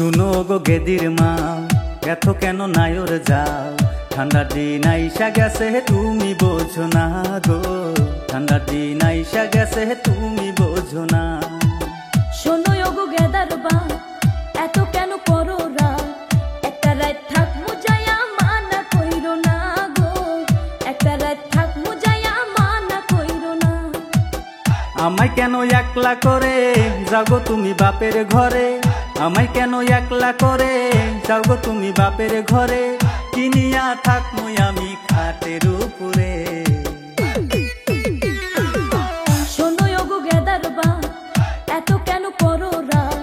শুনো গো গেদির মা, এত কেন নায়র যাও? ঠান্ডার দিন আইসা গেছে তুমি বোঝো না গো, ঠান্ডার দিন আইসা গেছে তুমি বোঝো না। শোনো গো গেদার বা, এত কেন করো রাত? একটা রাত থাক মুজায়া মানা কইরো না গো, একটা রাত থাক মুজায়া মানা কইরো না। আমায় কেন একলা করে যাও গো তুমি বাপের ঘরে? আমায় কেন একলা করে যাও গো তুমি বাপের ঘরে? কিনিয়া থাকমু আমি খাটের উপরে। শোনো গো গেদার বা, এত কেন করো রাত?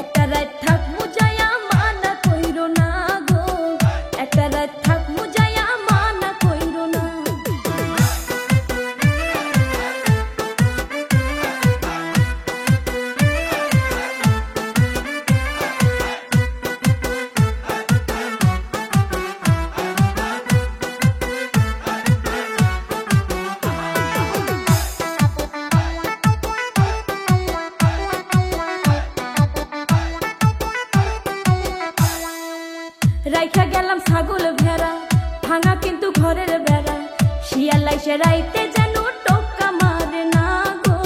একটা রাত থাক মুজায়া মানা কইরো না গো, একটা রাত থাক মুজায়া মানা কইরো না। রাইখা গেলাম ছাগল ভেড়া, ভাঙা কিন্তু ঘরের বেড়া। শিয়াল আইসে রাইতে যেন টোকা মারে না গো,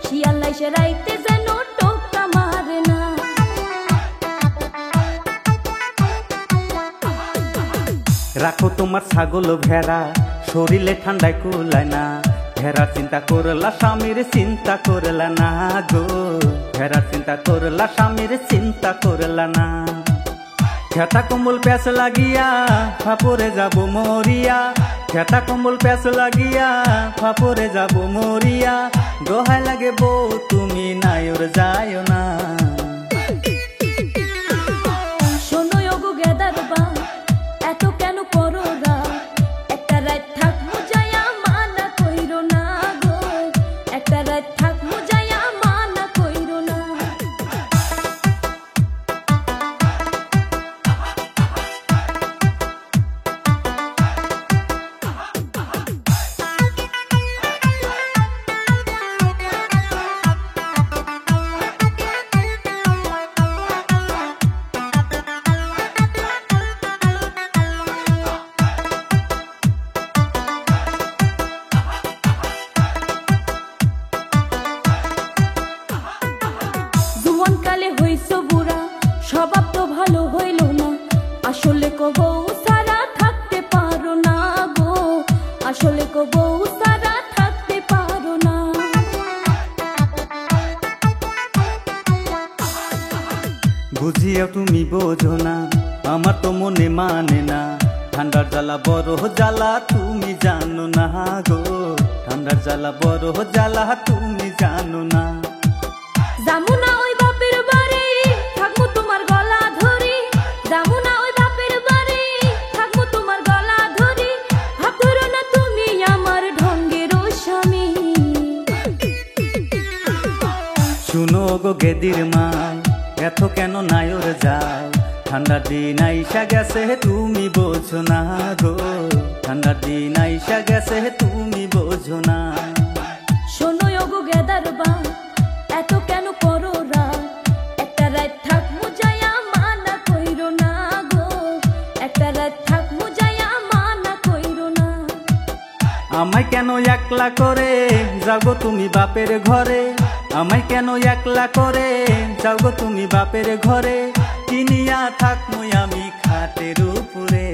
শিয়াল আইসে রাইতে যেন টোকা মারে না। রাখো তোমার ছাগল ভেড়া, শরীরে ঠান্ডায় কুলায় না। ভেড়ার চিন্তা করলা স্বামীর চিন্তা করলা না গো, ভেড়ার চিন্তা করলা স্বামীর চিন্তা করলা না। খেতা কম্বল প্যাস লাগিয়া ফাপরে যাব মরিয়া, খেতা কম্বল প্যাস লাগিয়া ফাপরে যাব মরিয়া। দোহাই লাগে বউ তুমি নায়র যায় না। শোনো গো গেদার বা, এত কেন করো রাত? একটা রাত থাক মুজায়া মানা কইরো না গো, একটা রাত থাক মুজায়া মানা কইরো না। কালে হইছো বুড়া, স্বভাব তো ভালো হইল না। আসলে কো বউ সারা থাকতে পারো না গো, আসলে কো বউ সারা থাকতে পারো না। বুঝিয়া তুমি বোঝো না, আমার তো মনে মানে না। ঠান্ডার জ্বালা বড় জ্বালা তুমি জানো না গো, ঠান্ডার জ্বালা বড় জ্বালা তুমি জানো না। যামুনা ওই বাপের বাড়ি, থাকবো তোমার গলা ধরি। যামুনা ওই বাপের বাড়ি, থাকবো তোমার গলা ধরি। ভাব ধরো না তুমি আমার ঢঙ্গের স্বামী। শুনো গো গেদির মা, এত কেন নায়র যাও? ঠান্ডার দিন আইসা গেছে তুমি বোঝো না গো, ঠান্ডার দিন আইসা গেছে তুমি বোঝো না। শোনো গো গেদার বা, এত কেন করো রাত? একটা রাত থাক মুজায়া মানা কইরো না গো, একটা রাত থাক মুজায়া মানা কইরো না। আমায় কেন একলা করে যাও গো তুমি বাপের ঘরে? আমায় কেন একলা করে যাও গো তুমি বাপের ঘরে? কিনিয়া থাকমু আমি খাটের উপরে।